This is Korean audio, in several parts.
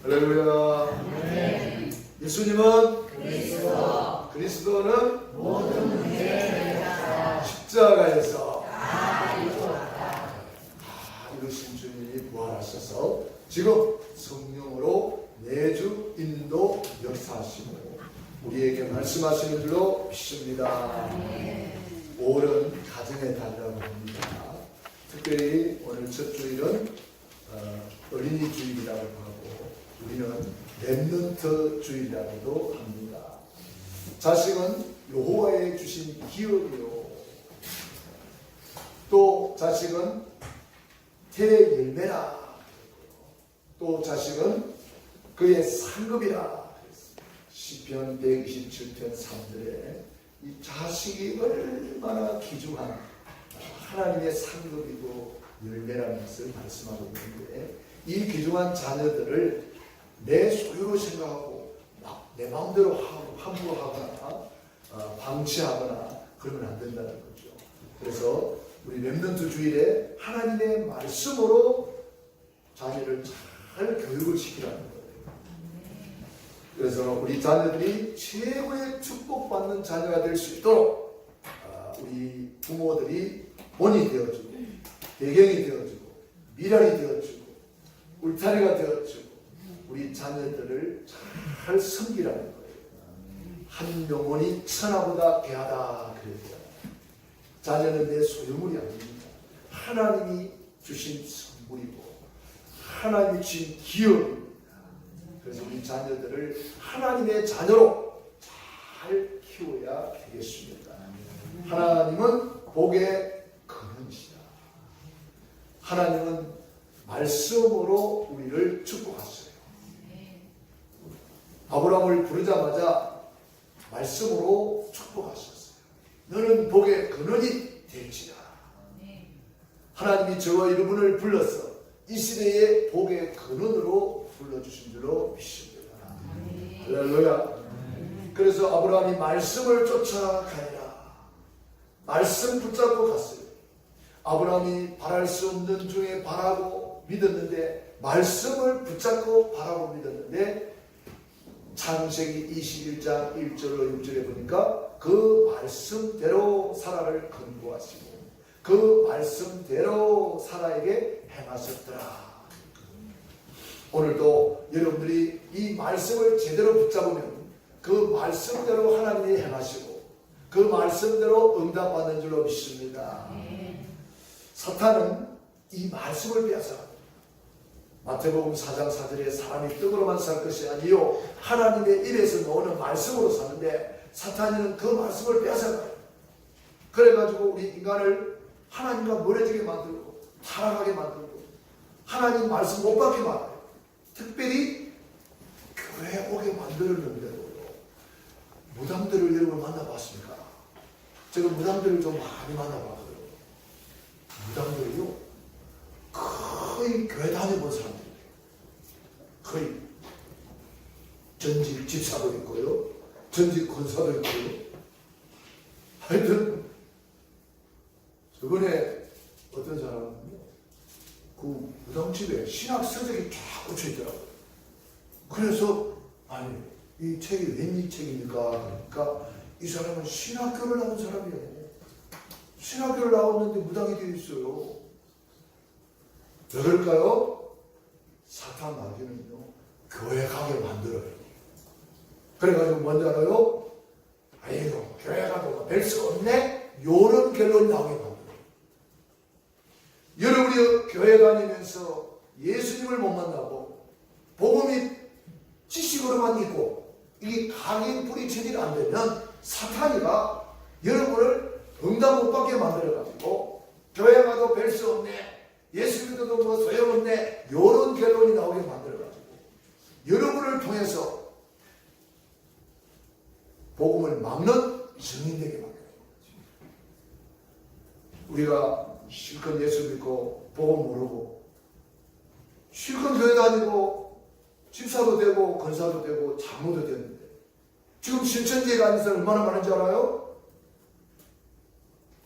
할렐루야. 아멘. 예수님은 그리스도. 그리스도는 모든 문제를 해결하사 십자가에서 다 이루었다. 다 이루신 주님이 부활하셔서 지금 성령으로 매주 인도 역사하시고 우리에게 말씀하시는 줄로 믿습니다. 5월은 가정의 달이라고 합니다. 특별히 오늘 첫 주일은 어린이 주일이라고 하고 우리는 렘넌트 주일이라고도 합니다. 자식은 여호와의 주신 기업이요, 또 자식은 태의 열매라, 또 자식은 그의 상급이라. 시편 127편 3절에 이 자식이 얼마나 귀중한 하나님의 상급이고 열매라는 것을 말씀하고 있는데, 이 귀중한 자녀들을 내 소유로 생각하고 막 내 마음대로 함부하거나 방치하거나 그러면 안 된다는 거죠. 그래서 우리 렘넌트 주일에 하나님의 말씀으로 자녀를 잘 교육을 시키라는 거예요. 그래서 우리 자녀들이 최고의 축복받는 자녀가 될 수 있도록 우리 부모들이 본이 되어주고 배경이 되어주고 미랄이 되어주고 울타리가 되어주고 우리 자녀들을 잘 섬기라는 거예요. 한 영혼이 천하보다 귀하다 그랬잖아요. 자녀는 내 소유물이 아닙니다. 하나님이 주신 선물이고 하나님이 주신 기업입니다. 그래서 우리 자녀들을 하나님의 자녀로 잘 키워야 되겠습니다. 하나님은 복의 근원이시다. 하나님은 말씀으로 우리를 축복하셨어요. 아브라함을 부르자마자 말씀으로 축복하셨어요. 너는 복의 근원이 될지라. 하나님이 저와 여러분을 불러서 이 시대의 복의 근원으로 불러주신 줄로 믿습니다. 할렐루야. 그래서 아브라함이 말씀을 쫓아가니라. 말씀 붙잡고 갔어요. 아브라함이 바랄 수 없는 중에 바라고 믿었는데, 말씀을 붙잡고 바라고 믿었는데, 창세기 21장 1절로 6절에 보니까 그 말씀대로 사라를 건보하시고 그 말씀대로 사라에게 행하셨더라. 오늘도 여러분들이 이 말씀을 제대로 붙잡으면 그 말씀대로 하나님이 행하시고 그 말씀대로 응답받는 줄로 믿습니다. 사탄은 이 말씀을 빼앗아 마태복음 4장 4절에 사람이 떡으로만 살 것이 아니요 하나님의 입에서 나오는 말씀으로 사는데, 사탄은 그 말씀을 빼앗아가요. 그래가지고 우리 인간을 하나님과 멀어지게 만들고 타락하게 만들고 하나님 말씀 못 받게 만들어요. 특별히 교회 오게 만들었는데도 무당들을 여러분 만나봤습니까? 제가 무당들을 좀 많이 만나봤거든요. 무당들이요 거의 교회 다녀본 사람들이에요. 거의 전직 집사도 있고요, 전직 권사도 있고요. 하여튼 저번에 어떤 사람은요 그 무당집에 신학 서적이 쫙 꽂혀 있더라고요. 그래서 아니 이 책이 웬 책입니까? 그러니까 이 사람은 신학교를 나온 사람이에요. 신학교를 나왔는데 무당이 되어 있어요. 왜 그럴까요? 사탄 마귀는요 교회 가게 만들어요. 그래가지고 뭔지 알아요? 아이고 교회 가도 별 수 없네? 요런 결론이 나오게 만들어요. 여러분이 교회 다니면서 예수님을 못 만나고 복음이 지식으로만 있고 이게 강인 뿌리 체질이 안 되면 사탄이가 여러분을 응답 못 받게 만들어가지고 교회 가도 별 수 없네, 예수 믿어도 뭐 소용없네, 이런 결론이 나오게 만들어가지고 여러분을 통해서 복음을 막는 증인되게 만들어요. 우리가 실컷 예수 믿고 복음 모르고 실컷 교회 다니고 집사도 되고 권사도 되고 장로도 되는데 지금 신천지에 가는 사람 얼마나 많은지 알아요?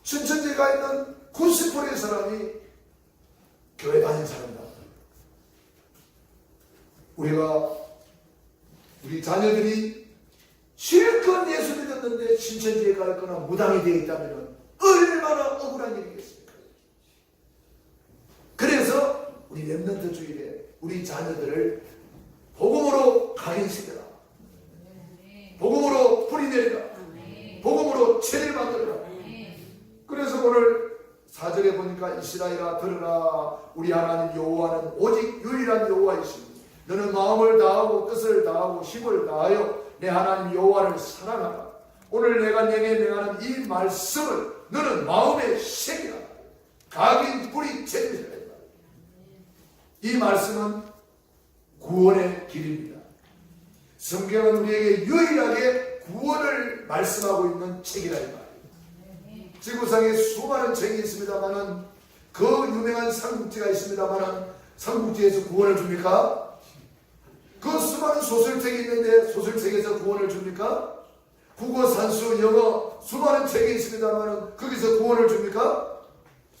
신천지에 있는 90%의 사람이 교회 다니는 사람이다. 우리 자녀들이 실컷 예수 믿었는데 신천지에 가 있거나 무당이 되어 있다면 얼마나 억울한 일이겠습니까? 그래서 우리 렘넌트 주일에 우리 자녀들을 복음으로 각인시켜라. 복음으로 뿌리내리라. 복음으로 체를 만들어라. 그래서 오늘 4절에 보니까 이스라엘아 들으라. 우리 하나님 여호와는 오직 유일한 여호와이십니다. 너는 마음을 다하고 뜻을 다하고 힘을 다하여 내 하나님 여호와를 사랑하라. 오늘 내가 내게 명하는 이 말씀을 너는 마음에 새기라. 각인 뿌리 체를 이 말씀은 구원의 길입니다. 성경은 우리에게 유일하게 구원을 말씀하고 있는 책이라 이 말이에요. 지구상에 수많은 책이 있습니다만은 그 유명한 삼국지가 있습니다만은 삼국지에서 구원을 줍니까? 그 수많은 소설책이 있는데 소설책에서 구원을 줍니까? 국어, 산수, 영어 수많은 책이 있습니다만은 거기서 구원을 줍니까?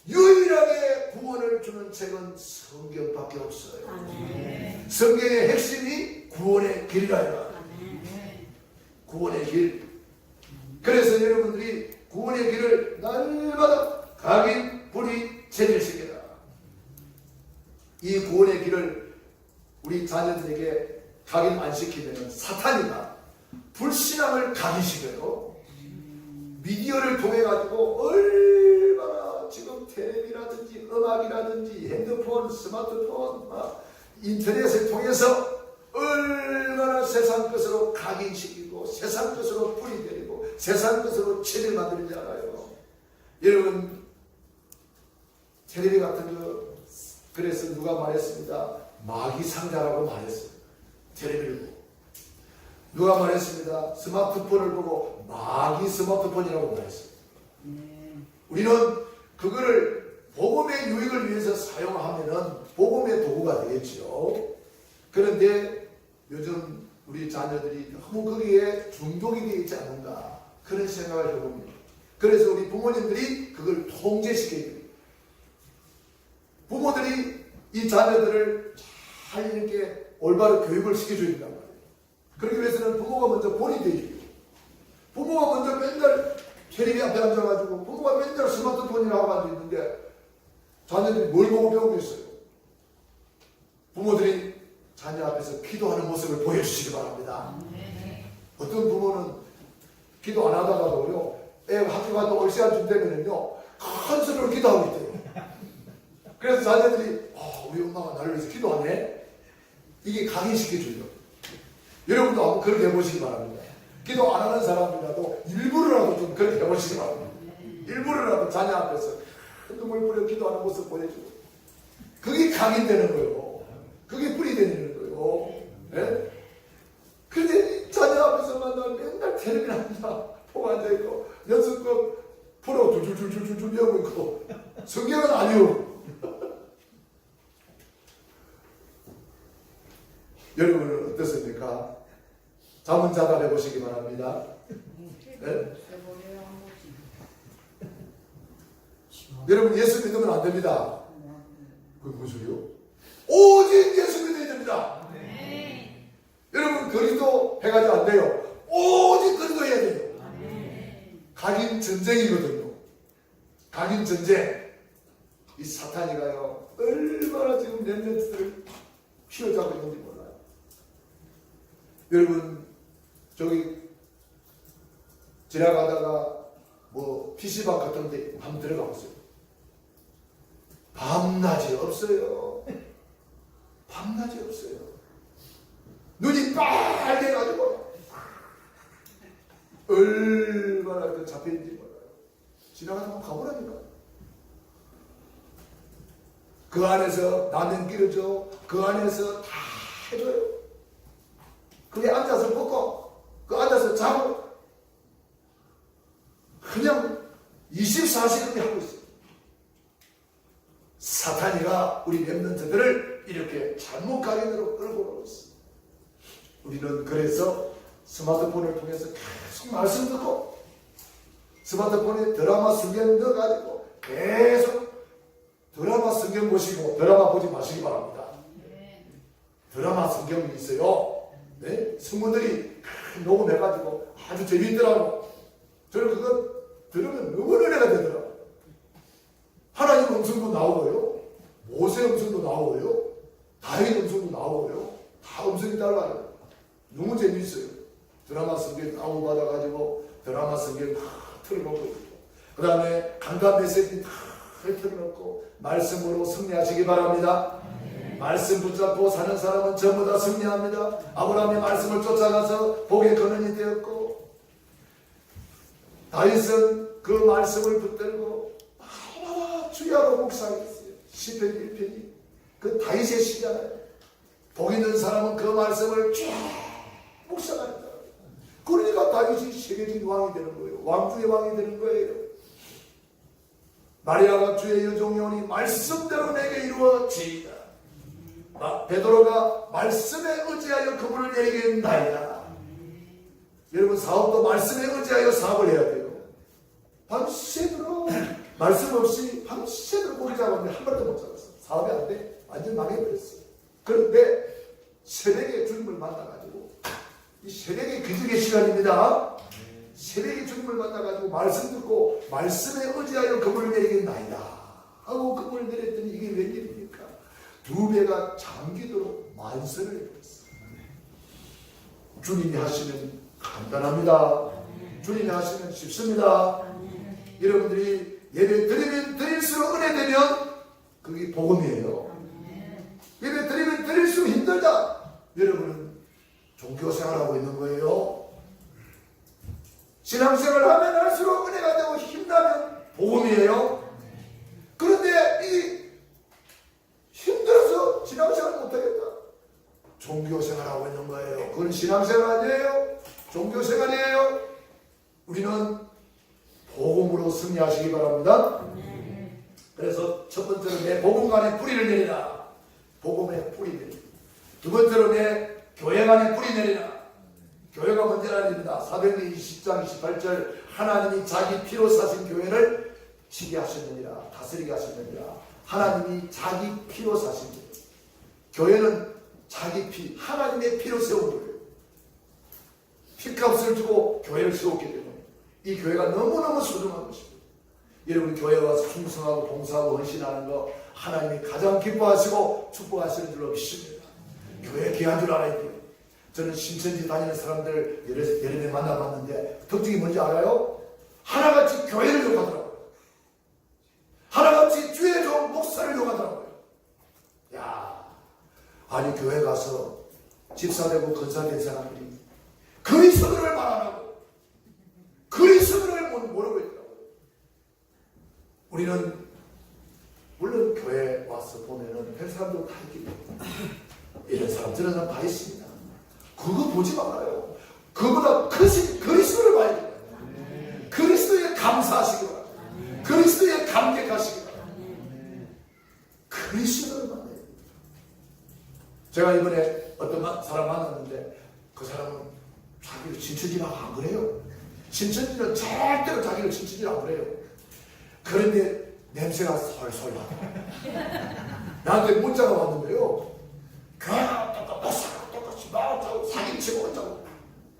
유일하게 구원을 주는 책은 성경밖에 없어요. 아멘. 성경의 핵심이 구원의 길이라 해요. 구원의 길. 그래서 여러분들이 구원의 길을 날마다 각인 뿌리 체질시켜라. 이 구원의 길을 우리 자녀들에게 각인 안 시키면 사탄이가 불신앙을 각인시켜요. 미디어를 통해 가지고 얼마나 지금 텔레비라든지 음악이라든지 핸드폰, 스마트폰, 인터넷을 통해서 얼마나 세상 것으로 각인시키고 세상 것으로 뿌리내리고 세상 것으로 체를 만드는지 알아요. 여러분 텔레비 같은 거 그래서 누가 말했습니다. 마귀 상자라고 말했어요. 텔레비를 보고 누가 말했습니다. 스마트폰을 보고 마귀 스마트폰이라고 말했어요. 우리는 그거를 복음의 유익을 위해서 사용하면은 복음의 도구가 되겠죠. 그런데 요즘 우리 자녀들이 너무 거기에 중독이 되어 있지 않는가 그런 생각을 해봅니다. 그래서 우리 부모님들이 그걸 통제시켜야 됩니다. 부모들이 이 자녀들을 잘 이렇게 올바른 교육을 시켜줘야 된단 말이에요. 그러기 위해서는 부모가 먼저 본이 되죠. 부모가 먼저 맨날 텔레비 앞에 앉아가지고 부모가 맨날 스마트폰이나 하고 앉아있는데 자녀들이 뭘 보고 배우겠어요? 부모들이 자녀 앞에서 기도하는 모습을 보여주시기 바랍니다. 어떤 부모는 기도 안 하다가도요, 애 학교 갔다 올 시간쯤 되면은요, 큰 소리로 기도하고 있대요. 그래서 자녀들이, 우리 엄마가 나를 위해서 기도하네? 이게 각인시켜줘요. 여러분도 한번 그렇게 해보시기 바랍니다. 기도 안 하는 사람이라도 일부러라도 좀 그렇게 해보시기 바랍니다. 일부러라도 자녀 앞에서 눈물 뿌려 기도하는 모습 보여주고. 그게 각인되는 거예요. 그게 뿌리 되는 거예요. 네? 근데 자녀 앞에서만 나 맨날 텔레비 앉아, 보고 앉아있고, 연습극 프로 줄줄줄줄줄 배우고 있고, 성경은 아니요. 여러분은 어떻습니까? 잠은 자다 해보시기 바랍니다. 네? 여러분 예수 믿으면 안 됩니다. 그게 무슨 소리요? 오직 예수 믿어야 됩니다. 네. 여러분 그리스도 해가지고 안 돼요. 오직 그리스도 해야 돼요. 네. 각인 전쟁이거든요. 각인 전쟁. 이 사탄이가요 얼마나 지금 렘넌트들을 휘어잡고 있는지 몰라요. 여러분 저기 지나가다가 뭐 PC방 같은 데 한번 들어가 보세요. 밤낮이 없어요. 밤낮이 없어요. 눈이 빨개가지고 얼마나 그 잡혀있는지 몰라요. 지나가다 가보라니까. 그 안에서 라면 끼려줘. 그 안에서 다 해줘요. 그게 앉아서 먹고 그 앉아서 자고 그냥 24시간이 하고 있어요. 사탄이가 우리 렘넌트들을 이렇게 잘못 각인으로 끌고 가고 있어요. 우리는 그래서 스마트폰을 통해서 계속 말씀 듣고 스마트폰에 드라마 성경 넣어가지고 계속 드라마 성경 보시고 드라마 보지 마시기 바랍니다. 드라마 성경이 있어요. 네? 성모들이 녹음해가지고 아주 재밌더라고. 저는 그거 들으면 너무 은혜가 되더라고요. 하나님 음성도 나오고요. 모세 음성도 나오고요. 다윗 음성도 나오고요. 다 음성이 달라요. 너무 재밌어요. 드라마 성경 다운받아가지고 드라마 성경 다 틀어놓고 그 다음에 강단 메시지 다 틀어놓고 말씀으로 승리하시기 바랍니다. 말씀 붙잡고 사는 사람은 전부 다 승리합니다. 아브라함의 말씀을 쫓아가서 복의 근원이 되었고 다윗은 그 말씀을 붙들고 날마다 주야로 묵상했어요. 시편 1편이 그 다윗의 시잖아요. 복 있는 사람은 그 말씀을 쭉 묵상한다. 그러니까 다윗이 세계적인 왕이 되는 거예요. 왕중의 왕이 되는 거예요. 마리아가 주의 여종이오니 말씀대로 내게 이루어지이다. 베드로가 말씀에 의지하여 그분을 내리겠나이다. 여러분 사업도 말씀에 의지하여 사업을 해야 돼요. 밤새도록 말씀 없이 밤새도록 고기 잡았는데 한 번도 못 잡았어. 사업이 안 돼. 완전 망해버렸어. 그런데 새벽에 주님을 만나가지고 이 새벽의 기적의 시간입니다. 새벽에 주님을 만나가지고 말씀 듣고 말씀에 의지하여 그분을 내리겠나이다 하고 그분을 내렸더니 이게 웬일입니까? 2배가 잠기도록 만선을 해버렸어요. 주님이 하시면 간단합니다. 주님이 하시면 쉽습니다. 여러분들이 예배 드리면 드릴수록 은혜되면 그게 복음이에요. 예배 드리면 드릴수록 힘들다. 여러분은 종교생활하고 있는 거예요. 신앙생활을 하면 할수록 은혜가 되고 힘나면 복음이에요. 그런데 이 힘들어서 신앙생활 못하겠다. 종교생활하고 있는 거예요. 그건 신앙생활 아니에요. 종교생활이에요. 우리는 복음으로 승리하시기 바랍니다. 그래서 첫 번째로 내 복음간에 뿌리를 내리라. 복음에 뿌리 내리라. 두 번째로 내 교회간에 뿌리 내리라. 교회가 문제는 아닙니다. 사도행전 20장 28절 하나님이 자기 피로 사신 교회를 지게 하셨느니라. 다스리게 하셨느니라. 하나님이 자기 피로 사신 교회. 교회는 자기 피, 하나님의 피로 세운 거예요. 피값을 주고 교회를 세웠기 때문에 이 교회가 너무너무 소중한 것입니다. 여러분 교회 와서 충성하고 봉사하고 헌신하는 거 하나님이 가장 기뻐하시고 축복하시는 줄로 믿습니다. 교회 귀한 줄 알아야 돼요. 저는 신천지 다니는 사람들 여러 명 만나봤는데 특징이 뭔지 알아요? 하나같이 교회를 욕하더라고요. 하나같이 주의 종 목사를 욕하더라고요. 야, 아니 교회 가서 집사되고 건사된 사람들이 그리스도를 말 안 하고 그리스도를 모르고 있더라고요. 우리는 물론 교회 와서 보면은 별 사람도 다 있기 때문에 이런 사람 저런 사람 다 있습니다. 그거 보지 말아요. 그보다 크신 그리스도를 봐야 돼요. 그리스도에 감사하시기 바랍니다. 그리스도에 감격하시기 바랍니다. 그리스도를 만나요. 제가 이번에 어떤 사람 만났는데 그 사람은 자기를 친처지라고 안 그래요. 친처지는 절대로 자기를 친처지라고 안 그래요. 그런데 냄새가 솔솔 나더라고요. 나한테 문자가 왔는데요. 교회가 똑같이 말하고 사기치고 어쩌고.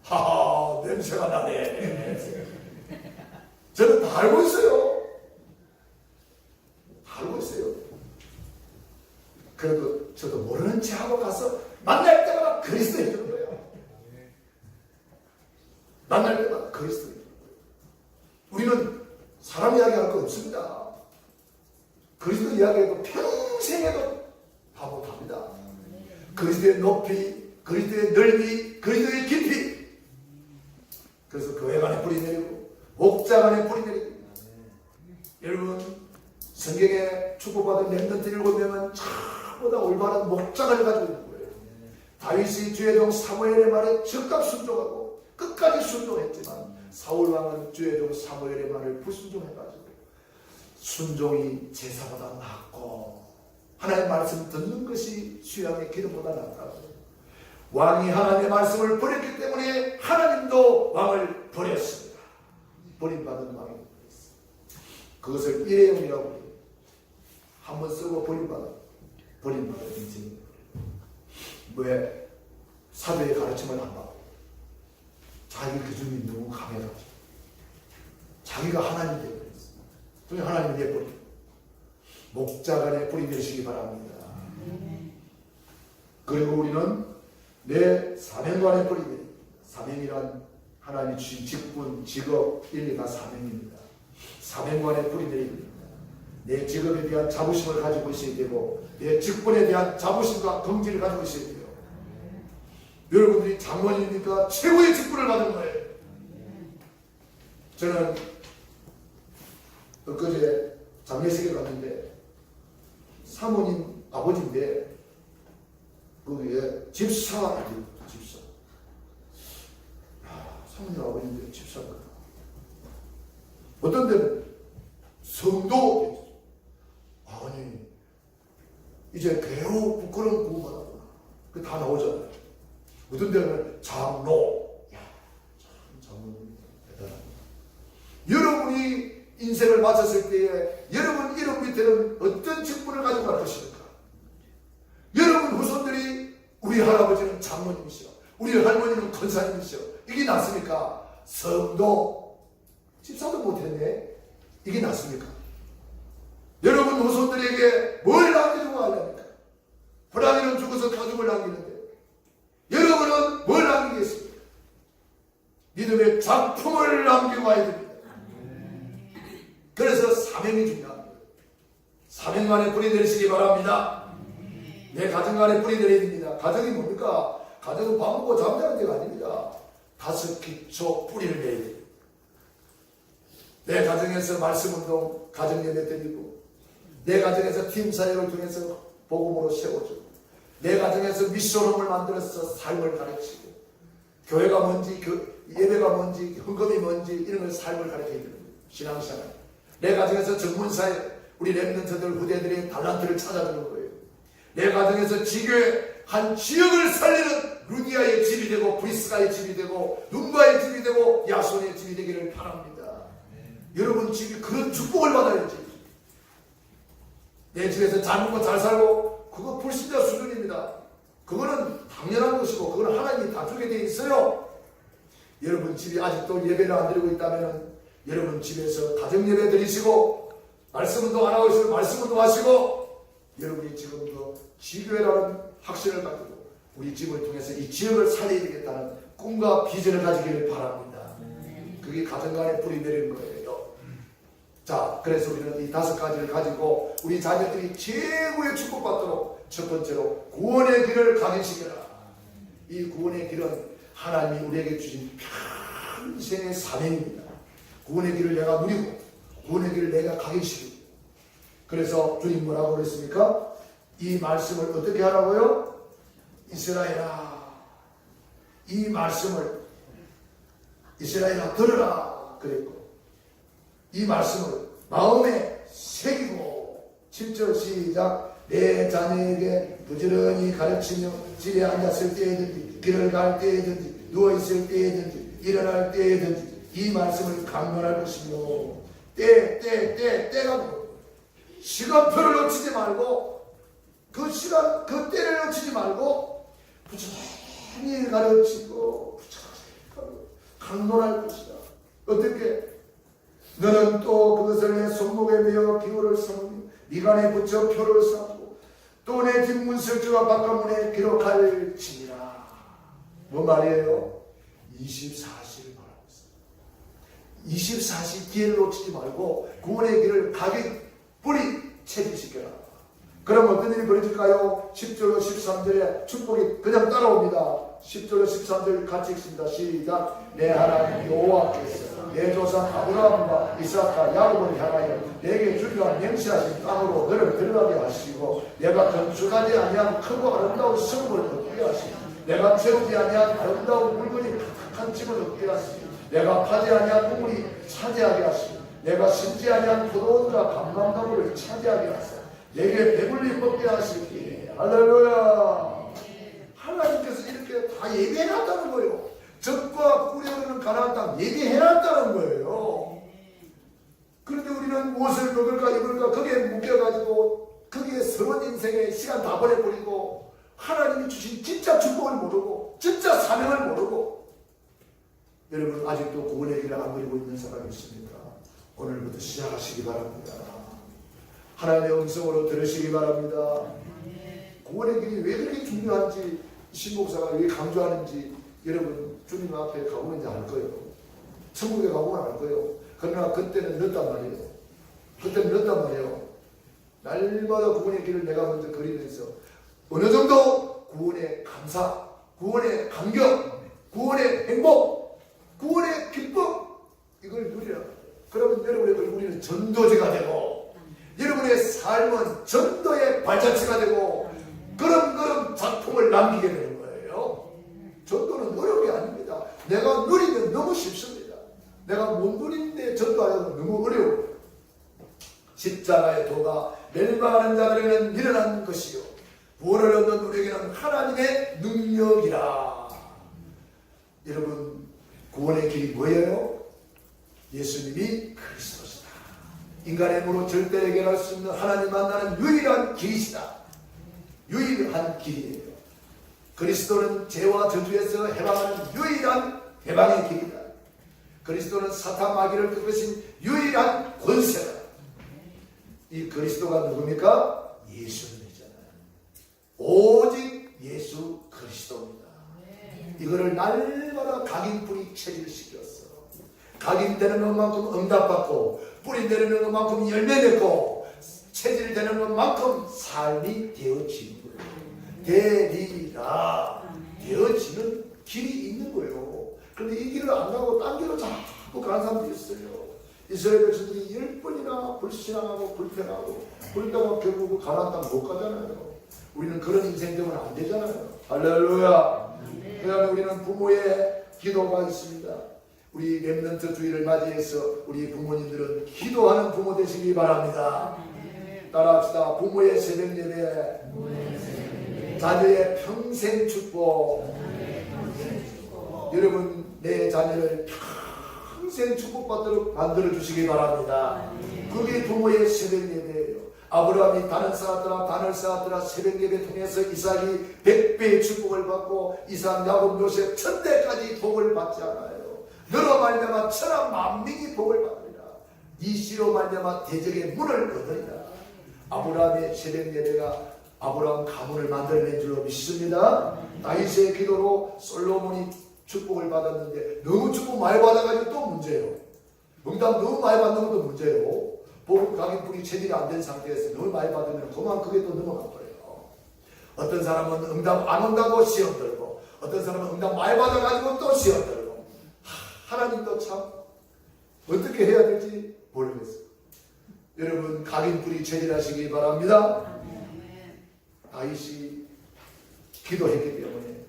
하하, 냄새가 나네. 저는 다 알고 있어요. 다 알고 있어요. 그래도 저도 모르는 체 하고 가서 만날 때마다 그리스도 해주는 거예요. 만날 때마다 그리스도 해주는 거예요. 우리는 사람 이야기할 거 없습니다. 그리스도 이야기해도 평생에도 다 못합니다. 그리스도의 높이, 그리스도의 넓이, 그리스도의 깊이. 그래서 교회 간에 뿌리 내리고 목자 간에 뿌리 내리고. 여러분 성경에 축복받은 렘넌트 7명은 전부 다 올바른 목장을 가지고 있는 거예요. 다윗이 주의 종 사무엘의 말에 즉각 순종하고 끝까지 순종했지만 사울 왕은 주의 종 사무엘의 말을 불순종해가지고 순종이 제사보다 낫고 하나님의 말씀 듣는 것이 수양의 기름보다 낫다고. 왕이 하나님의 말씀을 버렸기 때문에 하나님도 왕을 버렸습니다. 버림받은 왕이 버렸습니다. 그것을 일회용이라고 해요. 한번 쓰고 버림받은 인생입니다. 왜 사도의 가르침을 안 받고 자기 기준이 너무 강해가지고 자기가 하나님이 되어버렸어. 그게 하나님이 되어버리고 목자간에 뿌리 되시기 바랍니다. 그리고 우리는 내 사명관에 뿌리 되는 사명이란 하나님이 주신 직분, 직업, 일리가 사명입니다. 사명관에 뿌리 되는 내 직업에 대한 자부심을 가지고 있어야 되고 내 직분에 대한 자부심과 긍지를 가지고 있어야 돼요. 여러분들이 장관이니까 최고의 직분을 받은 거예요. 저는 엊그제 장례식에 갔는데 사모님 아버지인데 거기에 집사. 사모님 아버지인데 집사가 어떤 데는 성도. 아니 이제 개호 부끄러운 구호받았구나. 그 다 나오잖아요. 어떤 데는 장로. 야, 참 장로님 대단합니다. 여러분이 인생을 마쳤을 때에 여러분 이름 밑에는 어떤 직분을 가지고 갈 것입니까? 여러분 후손들이 우리 할아버지는 장로님이시오, 우리 할머니는 권사님이시오, 이게 낫습니까? 성도, 집사도 못했네. 이게 낫습니까? 여러분 후손들에게 뭘 남겨주고 하려니까? 호랑이는 죽어서 가죽을 남기는데 여러분은 뭘 남기겠습니까? 믿음의 작품을 남기고 와야 됩니다. 그래서 사명이 중요합니다. 사명만에 뿌리 내리시기 바랍니다. 내 가정 간에 뿌리 내려야 됩니다. 가정이 뭡니까? 가정은 밥 먹고 잠자는 데가 아닙니다. 다섯 기초 뿌리를 내야 됩니다. 내 가정에서 말씀운동, 가정예배 드리고 내 가정에서 팀사역을 통해서 복음으로 세워주고 내 가정에서 미션홈을 만들어서 삶을 가르치고 교회가 뭔지, 예배가 뭔지, 헌금이 뭔지 이런 걸 삶을 가르쳐야 됩니다. 신앙생활. 내 가정에서 전문사역, 우리 랩런트들 후대들의 달란트를 찾아주는 거예요. 내 가정에서 지교의 한 지역을 살리는 루디아의 집이 되고 브리스가의 집이 되고 눈바의 집이 되고 야손의 집이 되기를 바랍니다. 여러분 집이 그런 축복을 받아야지. 내 집에서 잘 먹고 잘 살고 그거 불신자 수준입니다. 그거는 당연한 것이고 그거는 하나님이 다 주게 돼 있어요. 여러분 집이 아직도 예배를 안 드리고 있다면 여러분 집에서 가정 예배 드리시고 말씀운동 안 하고 있으면 말씀운동 하시고 여러분이 지금도 지교회라는 확신을 가지고 우리 집을 통해서 이 지역을 살려야 되겠다는 꿈과 비전을 가지기를 바랍니다. 그게 가정간에 뿌리 내리는 거예요. 자, 그래서 우리는 이 다섯 가지를 가지고 우리 자녀들이 최고의 축복받도록 첫 번째로 구원의 길을 가게 시켜라. 이 구원의 길은 하나님이 우리에게 주신 평생의 사명입니다. 구원의 길을 내가 누리고 구원의 길을 내가 가게 시키고. 그래서 주님 뭐라고 그랬습니까? 이 말씀을 어떻게 하라고요? 이스라엘아, 이 말씀을 이스라엘아 들으라 그랬고 이 말씀을 마음에 새기고 7절 시작. 내 자녀에게 부지런히 가르치며 집에 앉았을 때에든지 길을 갈 때에든지 누워있을 때에든지 일어날 때에든지 이 말씀을 강론할 것이며 때가 뭐예요? 시간표를 놓치지 말고 그 시간 그 때를 놓치지 말고 부지런히 가르치고 부지런히 강론할 것이다. 어떻게? 너는 또 그것을 내 손목에 메어 기호를 삼으며 미간에 붙여 표를 삼고 또 내 뒷문설주와 바깥문에 기록할지니라. 뭐 말이에요? 24시를 말하고 있어요. 24시 기회를 놓치지 말고 구원의 길을 가게 뿌리 채집시켜라. 그럼 어떤 일이 벌어질까요? 10절로 13절에 축복이 그냥 따라옵니다. 10절로 13절 같이 읽습니다. 시작. 내 하나님 여호와께서 내 조상 아브라함과 이삭과 야곱을 향하여 내게 주리라 명시하신 땅으로 너를 들어가게 하시고 내가 건축하지 아니한 크고 아름다운 성을 얻게 하시고 내가 채우지 아니한 아름다운 물건이 가득한 집을 얻게 하시고 내가 파지 아니한 우물이 차지하게 하시고 내가 심지 아니한 포도원과 감람나무를 차지하게 하시고 내게 배불리 먹게 하시기. 할렐루야. 하나님께서 이렇게 다 예비해놨다는 거예요. 적과 꿀이 흐르는 가나안 땅 예비해놨다는 거예요. 그런데 우리는 무엇을 먹을까 입을까 거기에 묶여가지고 거기에 서원 인생의 시간 다 보내버리고 하나님이 주신 진짜 축복을 모르고 진짜 사명을 모르고 여러분 아직도 구원의 길을 안 그리고 있는 사람이 있습니까? 오늘부터 시작하시기 바랍니다. 하나님의 음성으로 들으시기 바랍니다. 구원의 길이 왜 그렇게 중요한지 신목사가 왜 강조하는지 여러분 주님 앞에 가보면 이제 알 거예요. 천국에 가보면 알 거예요. 그러나 그때는 늦단 말이에요. 그때는 늦단 말이에요. 날마다 구원의 길을 내가 먼저 그리면서 어느 정도 구원의 감사, 구원의 감격, 구원의 행복, 구원의 기쁨 이걸 누리라. 그러면 여러분의 얼굴에는 전도제가 되고 여러분의 삶은 전도의 발자취가 되고 그런 작품을 남기게 되는 거예요. 전도는 어려운 게 아닙니다. 내가 누리면 너무 쉽습니다. 내가 못 누리는데 전도하려면 너무 어려워요. 십자가의 도가 멸망하는 자들에게는 미련한 것이요 구원을 얻는 우리에게는 하나님의 능력이라. 여러분 구원의 길이 뭐예요? 예수님이 그리스도시다. 인간의 힘으로 절대 해결할 수 없는 하나님 만나는 유일한 길이시다. 유일한 길이에요. 그리스도는 죄와 저주에서 해방하는 유일한 해방의 길이다. 그리스도는 사탄 마귀를 꺾으신 유일한 권세다. 이 그리스도가 누굽니까? 예수님이잖아요. 오직 예수 그리스도입니다. 이거를 날마다 각인뿌리 체질시켰어. 각인되는 것만큼 응답받고 뿌리 내리는 것만큼 열매 맺고 체질되는 것만큼 삶이 되어지는 거예요. 되리라. 되어지는 길이 있는 거예요. 그런데 이 길을 안 가고 딴 길로 자꾸 가는 사람들이 있어요. 이스라엘 백성들이 10번이나 불신앙하고 불평하고 그러다가 결국 가나안 땅 못 가잖아요. 우리는 그런 인생 되면 안 되잖아요. 할렐루야. 그 다음에 우리는 부모의 기도가 있습니다. 우리 렘넌트 주일을 맞이해서 우리 부모님들은 기도하는 부모 되시기 바랍니다. 따라합시다. 부모의 새벽 예배, 자녀의 평생 축복. 여러분 내 자녀를 평생 축복받도록 만들어주시기 바랍니다. 그게 부모의 새벽 예배예요. 아브라함이 단을 쌓았더라 새벽 예배 통해서 이삭이 100배의 축복을 받고 이삭, 야곱, 요셉 1000대까지 복을 받지 않아요. 너로 말미암아 천하 만민이 복을 받으리라. 이 씨로 말미암아 대적의 문을 얻으리라. 아브라함의 새벽 예배가 아브라함 가문을 만들어낸 줄로 믿습니다. 다윗의 기도로 솔로몬이 축복을 받았는데 너무 축복 많이 받아가지고 또 문제예요. 응답 너무 많이 받는 것도 문제예요. 복음 각인뿌리 체질이 안 된 상태에서 너무 많이 받으면 그만 그게 또 넘어가 버려요. 어떤 사람은 응답 안 온다고 시험 들고 어떤 사람은 응답 많이 받아가지고 또 시험 들고 하나님도 참 어떻게 해야 될지 모르겠어요. 여러분 각인뿌리 체질하시기 바랍니다. 다윗이 기도했기 때문에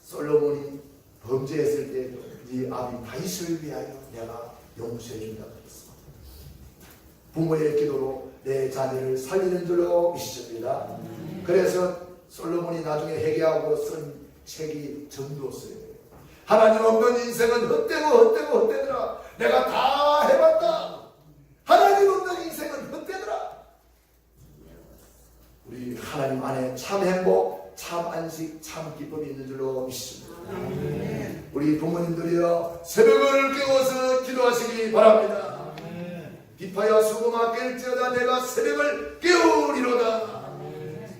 솔로몬이 범죄했을 때도 네 아비 다윗을 위하여 내가 용서해 준다 그랬습니다. 부모의 기도로 내 자녀를 살리는 줄로 믿습니다. 그래서 솔로몬이 나중에 회개하고 쓴 책이 전도서예요. 하나님 없는 인생은 헛되더라. 내가 다 해봤다. 하나님 없는 인생은 헛되더라. 우리 하나님 안에 참 행복, 참 안식, 참 기쁨이 있는 줄로 믿습니다. 우리 부모님들이여 새벽을 깨워서 기도하시기 바랍니다. 비파야 수고가 깰지어다 내가 새벽을 깨우리로다.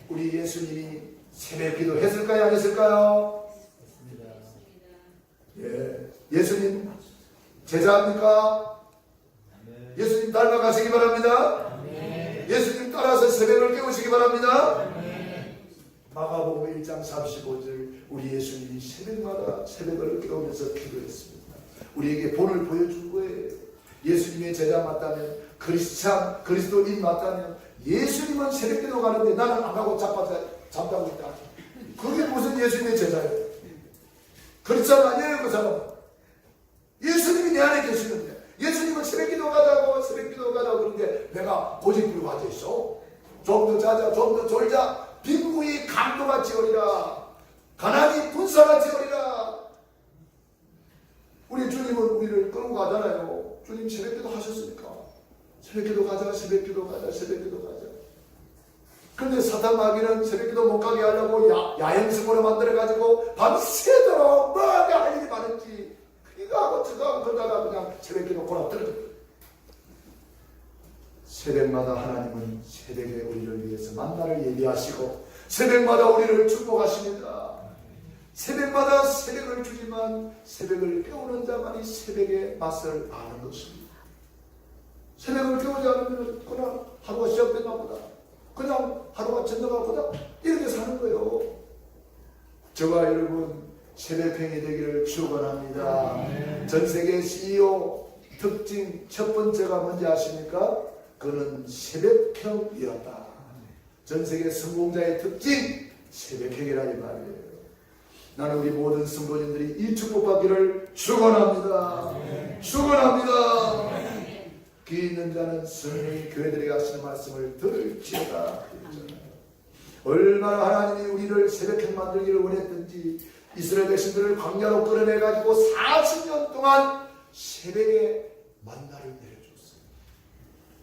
우리 예수님이 새벽 기도 했을까요? 안 했을까요? 예. 예수님 제자입니까? 예수님 닮아가시기 바랍니다. 예수님 따라서 새벽을 깨우시기 바랍니다. 마가복음 1장 35절 우리 예수님이 새벽마다 새벽을 깨우면서 기도했습니다. 우리에게 본을 보여준 거예요. 예수님의 제자 맞다면 그리스도인 맞다면 예수님은 새벽기도 가는데 나는 안 가고 잠자고 있다. 그게 무슨 예수님의 제자예요? 그리스도 아니에요. 그 사람은 예수님이 내 안에 계시는데 예수님은 새벽기도 가자고 그러는데 내가 고집부리고 앉아있어. 좀 더 자자 좀 더 졸자. 빈궁이 강도같이 오리라. 가난이 분사같이 오리라. 우리 주님은 우리를 끌고 가잖아요. 주님 새벽기도 하셨습니까? 새벽기도 가자. 그런데 사탄 마귀는 새벽기도 못 가게 하려고 야행성으로 만들어가지고 밤새도록 뭐가 할 일이 많은지 이거 하고 저거 하고 그러다가 그냥 새벽기도 골아 떨어져. 새벽마다 하나님은 새벽에 우리를 위해서 만나를 예비하시고 새벽마다 우리를 축복하십니다. 새벽마다 새벽을 주지만 새벽을 깨우는 자만이 새벽의 맛을 아는 것입니다. 새벽을 깨우지 않으면 그냥 하루가 시작됐나 보다. 그냥 하루가 지나가 보다. 이렇게 사는 거예요. 저와 여러분 새벽행이 되기를 축원합니다. 전세계 CEO 특징 첫 번째가 뭔지 아십니까? 그는 새벽형이었다. 전세계 성공자의 특징 새벽형이라 이 말이에요. 나는 우리 모든 성도님들이 이 축복받기를 축원합니다. 축원합니다. 귀 있는 자는 성령이 교회들에게 하시는 말씀을 들을지어다. 얼마나 하나님이 우리를 새벽형 만들기를 원했던지 이스라엘 백성들을 광야로 끌어내가지고 40년 동안 새벽에 만나를 내려줬어요.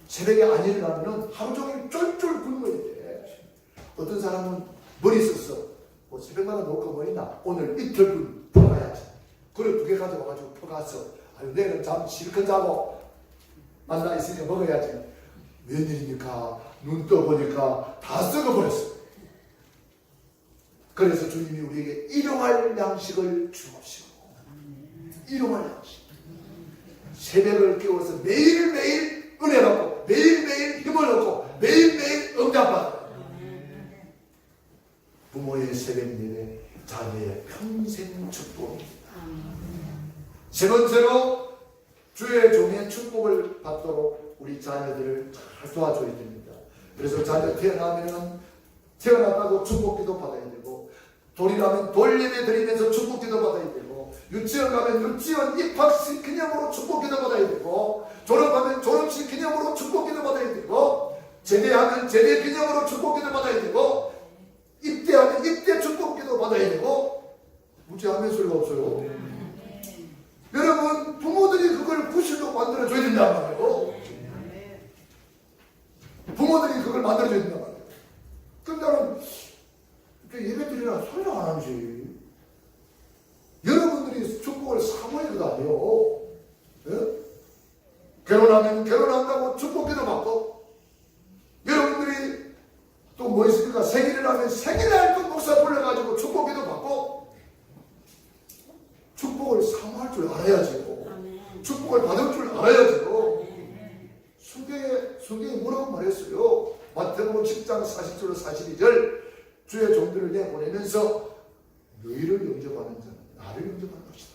새벽에 안 일어나면 하루 종일 쫄쫄 굶어야 돼. 어떤 사람은 머리 썼어. 뭐 새벽마다 놓고 머리나 오늘 이틀분 퍼가야지. 그래 2개 가져와가지고 퍼가서 아유 내일은 잠 실컷 자고 만나 있으니까 먹어야지. 웬일입니까? 눈 떠보니까 다 썩어버렸어. 그래서 주님이 우리에게 일용할 양식을 주옵시고 일용할 양식 새벽을 깨워서 매일매일 은혜 받고 매일매일 힘을 얻고 매일매일 응답받고 부모의 새벽 예배 자녀의 평생 축복입니다. 세 번째로 주의 종의 축복을 받도록 우리 자녀들을 잘 도와줘야 됩니다. 그래서 자녀 태어났다고 축복기도 받아야 되고 돌이라면 돌예배 드리면서 축복기도 받아야 되고 유치원 가면 유치원 입학식 기념으로 축복기도 받아야 되고 졸업하면 졸업식 기념으로 축복기도 받아야 되고 제대하면 제대 기념으로 축복기도 받아야 되고 입대하면 입대 축복기도 받아야 되고 무지하면 소리가 없어요. 여러분 부모들이 그걸 구실로 만들어줘야 된단 말이에요. 부모들이 그걸 만들어줘야 된단 말이에요. 그럼 나는 예배드리라 소리를 안 하지. 여러분들이 축복을 사모해야 될 거 아니에요. 예? 결혼하면 결혼한다고 축복기도 받고 여러분들이 또 뭐 있습니까? 생일을 하면 생일날 또 목사 불러가지고 축복기도 받고 축복을 사모할 줄 알아야죠. 축복을 받을 줄 알아야죠. 성경에 뭐라고 말했어요? 마태복음 10장 40절 42절 주의 종들을 내보내면서 너희를 영접하는 자는 나를 영접하는 것이다.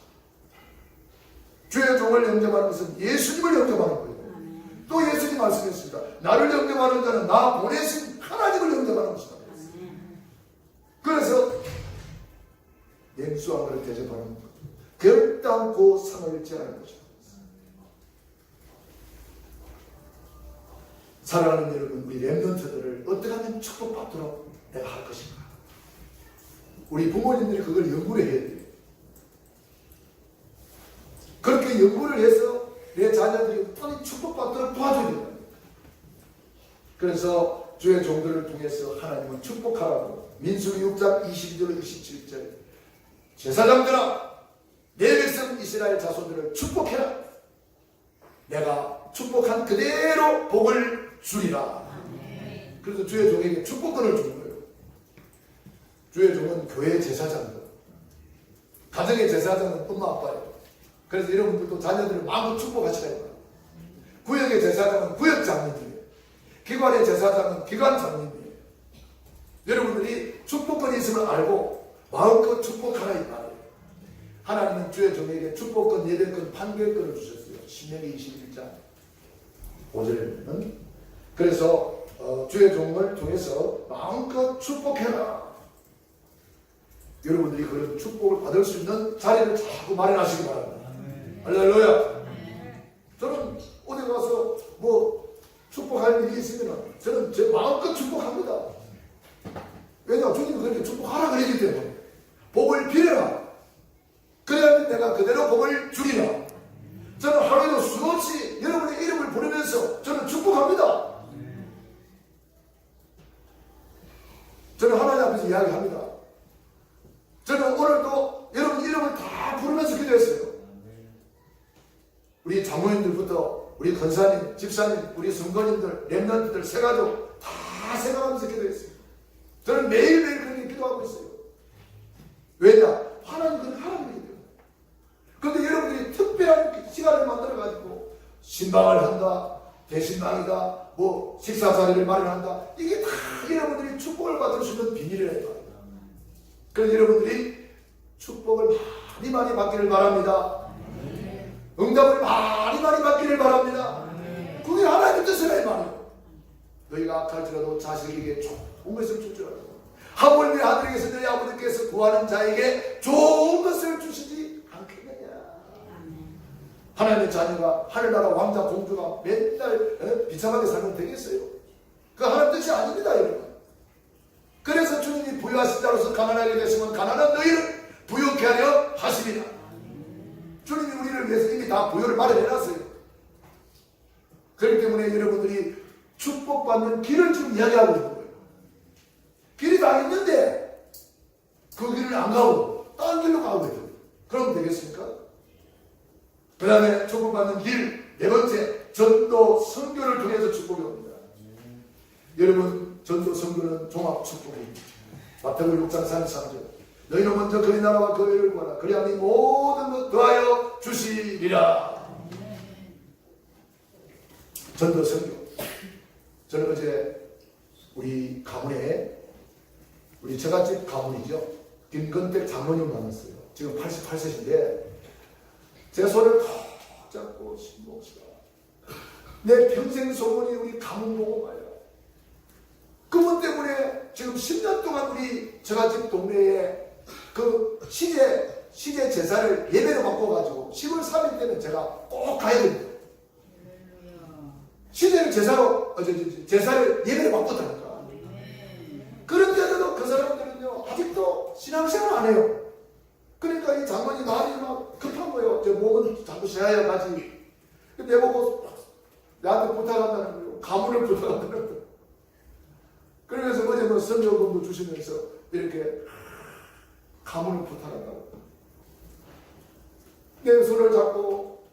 주의 종을 영접하는 것은 예수님을 영접하는 거예요. 또 예수님 말씀했습니다. 나를 영접하는 자는 나 보내신 하나님을 영접하는 것이다. 그래서 냉수함을 대접하는 것, 결단코 상을 제하는 것이다. 사랑하는 여러분, 우리 렘넌트들을 어떻게 하면 축복받도록 내가 할 것인가? 우리 부모님들이 그걸 연구를 해야 돼요. 그렇게 연구를 해서 내 자녀들이 빨리 축복받도록 도와줘야 된다. 그래서 주의 종들을 통해서 하나님은 축복하라고 민수기 6장 22절 27절 제사장들아 내 백성 이스라엘 자손들을 축복해라. 내가 축복한 그대로 복을 주리라. 그래서 주의 종에게 축복권을 주는 거예요. 주의 종은 교회 제사장들, 가정의 제사장은 엄마 아빠예요. 그래서 여러분들도 자녀들을 마음껏 축복하시라. 구역의 제사장은 구역 장님이에요. 기관의 제사장은 기관 장님이에요. 여러분들이 축복권이 있음을 알고 마음껏 축복하라 이 말이에요. 하나님은 주의 종에게 축복권, 예배권, 판결권을 주셨어요. 신명기 21장 5절에는 그래서 주의 종을 통해서 마음껏 축복해라. 여러분들이 그런 축복을 받을 수 있는 자리를 자꾸 마련하시기 바랍니다. 할렐루야. 저는 어디 가서 뭐 축복할 일이 있으면 저는 제 마음껏 축복합니다. 왜냐? 주님이 그렇게 축복하라 그러기 때문에. 복을 빌어라. 그래야 내가 그대로 복을 주리라. 저는 하루에도 수없이 여러분의 이름을 부르면서 저는 축복합니다. 지금부터 우리 권사님, 집사님, 우리 순건님들, 렘넌트들, 새가족 다 생각하면서 기도했어요. 저는 매일매일 그렇게 기도하고 있어요. 왜냐? 하나님은 하나님이기 때문에. 그런데 여러분들이 특별한 시간을 만들어가지고 신방을 한다, 대신방이다, 뭐 식사 자리를 마련한다. 이게 다 여러분들이 축복을 받을 수 있는 비밀이라는 거예요. 그래서 여러분들이 축복을 많이 받기를 바랍니다. 응답을 많이 받기를 바랍니다. 그게 하나님의 뜻이라 이 말이에요. 너희가 악할지라도 자식에게 좋은 것을 줄 줄 알고 하물며 하늘에게서 너희 아버지께서 구하는 자에게 좋은 것을 주시지 않겠느냐. 하나님의 자녀가 하늘나라 왕자 공주가 맨날 비참하게 살면 되겠어요? 그 하나님 뜻이 아닙니다, 여러분. 그래서 주님이 부유하신 자로서 가난하게 되시면 가난한 너희를 부유케 하려 하십니다. 주님이 우리를 위해서 이미 다 부유를 마련해놨어요. 그렇기 때문에 여러분들이 축복받는 길을 지금 이야기하고 있는 거예요. 길이 다 있는데 그 길을 안 가고 다른 길로 가고 있어요. 그러면 되겠습니까? 그 다음에 축복받는 길, 네 번째, 전도 선교를 통해서 축복이 옵니다. 여러분, 전도 선교는 종합 축복입니다. 마태복음 6장 33절. 너희는 먼저 그의 나라와 그의 의를 구하라. 그리하면 이 모든 것 더하여 주시리라. 전도 선교. 저는 어제 우리 가문에 우리 처갓집 가문이죠. 김건택 장모님 만났어요. 지금 88세신데 제 손을 턱 잡고 신봉씨가 내 평생 소원이 우리 가문 보고 가요. 그분 때문에 지금 10년 동안 우리 처갓집 동네에 그 시제 제사를 예배로 바꿔가지고 10월 3일 때는 제가 꼭 가야 됩니다. 시제를 제사를 예배로 바꿨다니까. 그런데도 그 사람들은요 아직도 신앙생활 안 해요. 그러니까 이 장관이 마음이 막 급한 거예요. 제 몸은 자꾸 쉬어야 가지. 내보고 나한테 부탁한다는 거예요. 가문을 부탁한다는 거예요. 그러면서 어제 뭐 선교금도 주시면서 이렇게 가문을 부탁한다고. 내 손을 잡고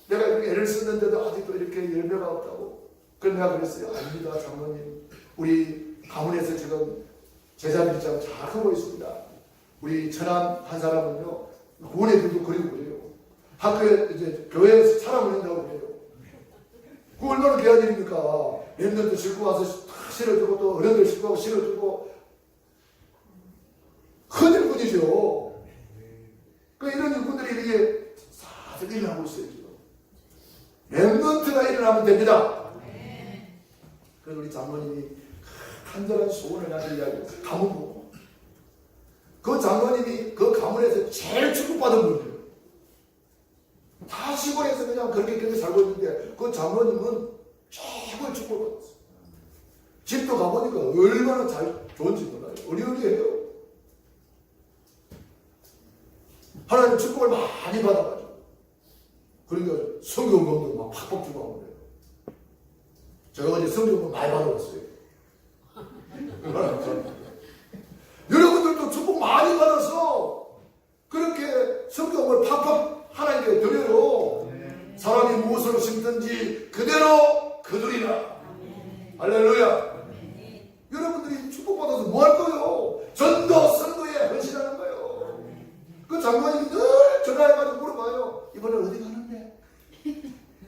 내가 이렇게 애를 쓰는데도 아직도 이렇게 열매가 없다고. 그래서 내가 그랬어요. 아닙니다, 장모님. 우리 가문에서 지금 제자들이 잘 하고 있습니다. 우리 천안 한 사람은요, 구원애들도 그리고 그래요. 학교에 이제 교회에서 사람을 한다고 그래요. 그 얼마나 귀한 일입니까? 랩들도 싣고 와서 다 실어주고 또 어른들 싣고 와서 실어주고 큰 일꾼이죠. 그 이런 일꾼들이 이렇게 사서 일을 하고 있어요. 지금. 랩런트가 일어나면 됩니다. 그래서 우리 장모님이 간절한 소원을 나한테 이야기했어요. 가문 보고. 그 장모님이 그 가문에서 제일 축복받은 분이에요. 다 시골에서 그냥 그렇게 살고 있는데 그 장모님은 최고의 축복을 받았어요. 집도 가보니까 얼마나 좋은지 몰라요. 어리어리해요. 하나님 축복을 많이 받아가지고 그러니까 성경공도 막 팍팍 주고 하고 그래요. 제가 어제 성경공 많이 받아봤어요. 여러분들도 축복 많이 받아서 그렇게 성경을 팍팍 하나님께 드려요. 사람이 무엇을 심든지 그대로 거두리라. 할렐루야. 여러분들이 축복받아서 뭐 할 거예요? 전도 선도에 헌신하는 거예요. 그 장관님이 늘 전화해가지고 물어봐요. 이번에 어디 가는데?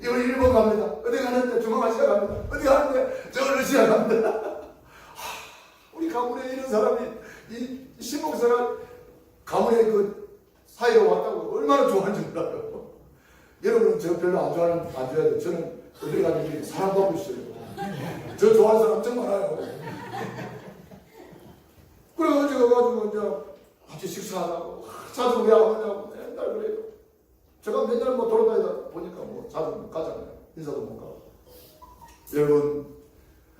이번에 일본 갑니다. 어디 가는데? 중앙아시아 갑니다. 어디 가는데? 저 러시아 갑니다. 우리 가문에 이런 사람이 이 신봉사가 가문에 그 사이에 왔다고 얼마나 좋아하는지 몰라요. 여러분은 저 별로 안 좋아해요. 저는 어디 가는지 사랑받고 있어요. 저 좋아하는 사람 엄청 많아요. 그래가지고 이제 같이 식사하라고 자주 왜 안 오냐고 맨날 그래요. 제가 맨날 뭐 돌아다니다 보니까 뭐 자주 못 가잖아요. 인사도 못 가고. 여러분,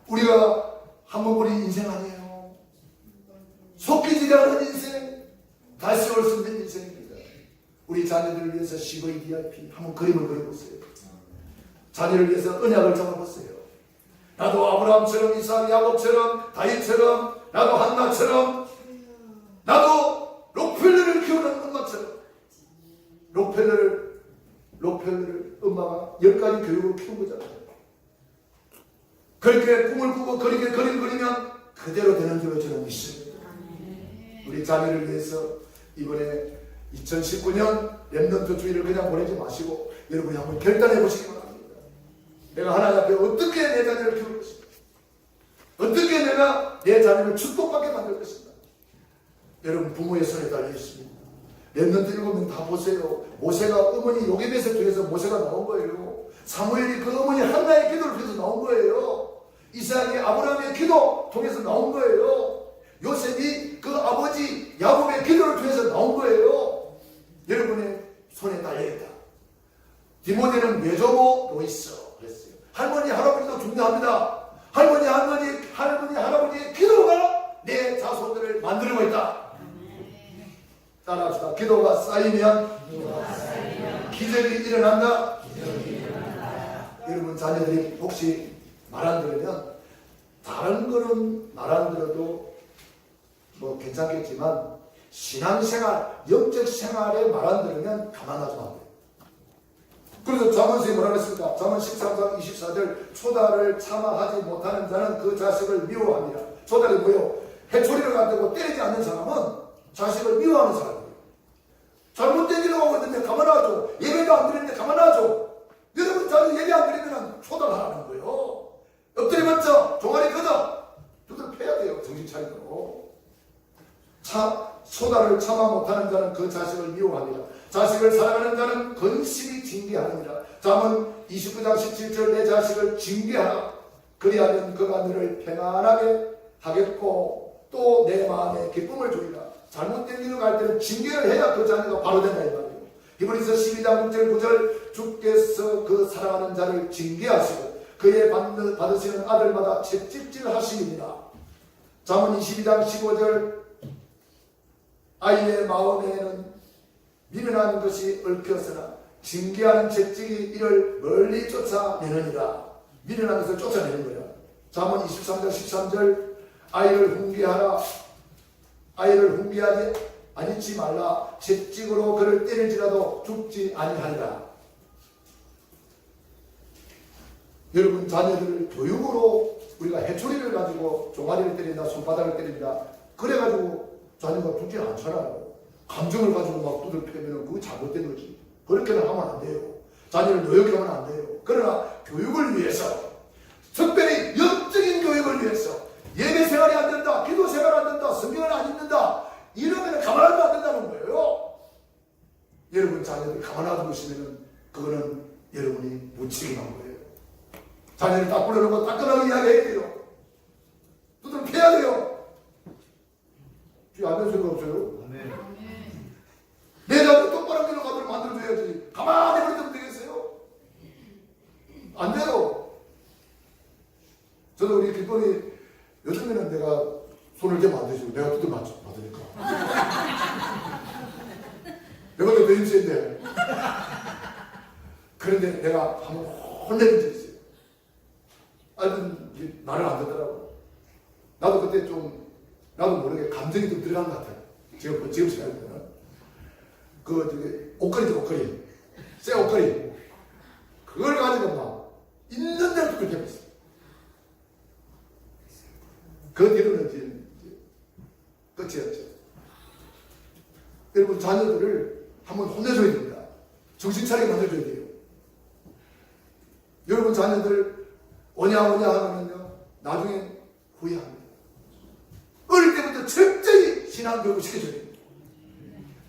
우리가 한번 우리 인생 아니에요. 속기지지 않은 인생, 다시 올 수 있는 인생입니다. 우리 자녀들을 위해서 CVDIP 한번 그림을 그려보세요. 자녀를 위해서 언약을 잡아보세요. 나도 아브라함처럼, 이삭, 야곱처럼, 다윗처럼, 나도 한나처럼, 나도 록펠러를 키우는 엄마처럼 록펠러를 록펠러를 엄마가 10가지 교육으로 키운 거잖아요. 그렇게 꿈을 꾸고 그렇게 그림 그리면 그대로 되는 줄로 저는 믿습니다. 우리 자녀를 위해서 이번에 2019년 랩넌트 주의를 그냥 보내지 마시고 여러분이 한번 결단해 보시기 바랍니다. 내가 하나님 앞에 어떻게 내 자녀를 키울 것인가, 어떻게 내가 내 자녀를 축복받게 만들 것인가. 여러분 부모의 손에 달려 있습니다. 랩넌트 7명 다 보세요. 모세가 어머니 요게벳을 통해서 모세가 나온 거예요. 사무엘이 그 어머니 한나의 기도를 통해서 나온 거예요. 이삭이 아브라함의 기도 통해서 나온 거예요. 요셉이 그 아버지 야곱의 기도를 통해서 나온 거예요. 여러분의 손에 달려있다. 디모데는 메조모 로이스 그랬어요. 할머니 할아버지도 중요합니다. 할머니 할아버지의 기도가 내 자손들을 만들고 있다. 따라합시다. 기도가 쌓이면 기적이 일어난다. 여러분 자녀들이 혹시 말 안 들으면 다른 거는 말 안 들어도 뭐 괜찮겠지만 신앙생활, 영적 생활에 말 안 들으면 가만하지 마세요. 그래서 잠언서에 뭐라 그랬습니까? 잠언 13장 24절 초달을 참아하지 못하는 자는 그 자식을 미워합니다. 초달이 뭐예요? 해초리를 가지고 때리지 않는 사람은 자식을 미워하는 사람이에요. 잘못된 일을 하고 있는데 가만하죠. 예배도 안 드리는데 가만하죠. 여러분 자녀 예배 안 드리면 초달하라는 거예요. 엎드려봤자 종아리 걷어 두들 패야 돼요. 정신 차리도록. 소다를 참아 못하는 자는 그 자식을 미워합니다. 자식을 사랑하는 자는 건실히 징계하느니라. 잠언 29장 17절 내 자식을 징계하라. 그리하면 그가 너를 평안하게 하겠고 또 내 마음에 기쁨을 주리라. 잘못된 길로 갈 때는 징계를 해야 그 자녀가 바로 된다 이 말이에요. 히브리서 12장 6절 9절 주께서 그 사랑하는 자를 징계하시고 그의 받으시는 아들마다 채찍질 하시니라. 잠언 22장 15절 아이의 마음에는 미련한 것이 얽혔으나 징계하는 채찍이 이를 멀리 쫓아내느니라. 미련한 것을 쫓아내는 거야. 잠언 23장 13절 아이를 훈계하라. 아이를 훈계하지 아니지 말라. 채찍으로 그를 때릴지라도 죽지 아니하리라. 여러분 자녀들을 교육으로 우리가 해초리를 가지고 종아리를 때린다, 손바닥을 때린다 그래가지고 자녀가 죽지 않잖아요. 감정을 가지고 막 두들 패면 그거 잘못된 거지. 그렇게는 하면 안 돼요. 자녀를 노역하면 안 돼요. 그러나 교육을 위해서, 특별히 영적인 교육을 위해서 예배 생활이 안 된다, 기도 생활 안 된다, 성경을 안 읽는다 이러면 가만하면 안 된다는 거예요. 여러분 자녀들 가만하고 있으면 그거는 여러분이 무책임한 거예요. 자녀를 딱 불러놓고 따끔하게 이야기해야 돼요. 두들 패야 돼요. 뒤에 안 되는 소리가 없어요. 내 자녀 똑바른 길로 가도록 만들어줘야지. 가만히 버리면 되겠어요? 안 돼요. 저도 우리 길거리 요즘에는 내가 손을 대면 안 되죠. 내가 두들 맞으니까. 내가 더 힘센데. 그런데 내가 한번 혼내는 적이 있어요. 아이는 말을 안 듣더라고. 나도 그때 좀 나도 모르게 감정이 좀 들어간 것 같아요. 지금 생각해보면 옷걸이죠, 옷걸이. 새 옷걸이. 그걸 가지고 막 있는 대로 두들 패고 있어요. 그 뒤로는 이제 끝이었죠. 여러분 자녀들을 한번 혼내줘야 됩니다. 정신 차리게 만들어줘야 돼요. 여러분 자녀들 오냐 하면요 나중에 후회합니다. 어릴 때부터 철저히 신앙교육을 시켜줘야 됩니다.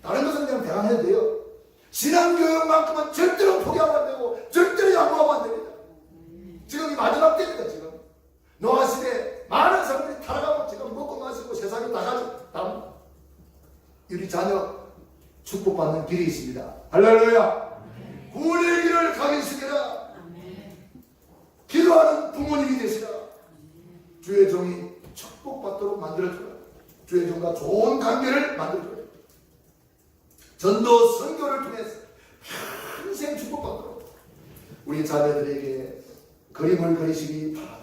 다른 것은 그냥 대강 해도 돼요. 신앙교육만큼은 절대로 포기하면 안 되고 절대로 양보하면 안 됩니다. 지금 이 마지막 때입니다. 지금 노아 시대 많은 사람들이 타락하고 지금 먹고 마시고 세상에 나가죠. 우리 자녀 축복받는 길이 있습니다. 할렐루야. 구원의 길을 가기 시켜라. 기도하는 부모님이 되시라. 주의 종이 축복받도록 만들어주라. 주의 종과 좋은 관계를 만들어줘라. 전도 선교를 통해서 평생 축복받도록 우리 자녀들에게 그림을 그리시기 바랍니다.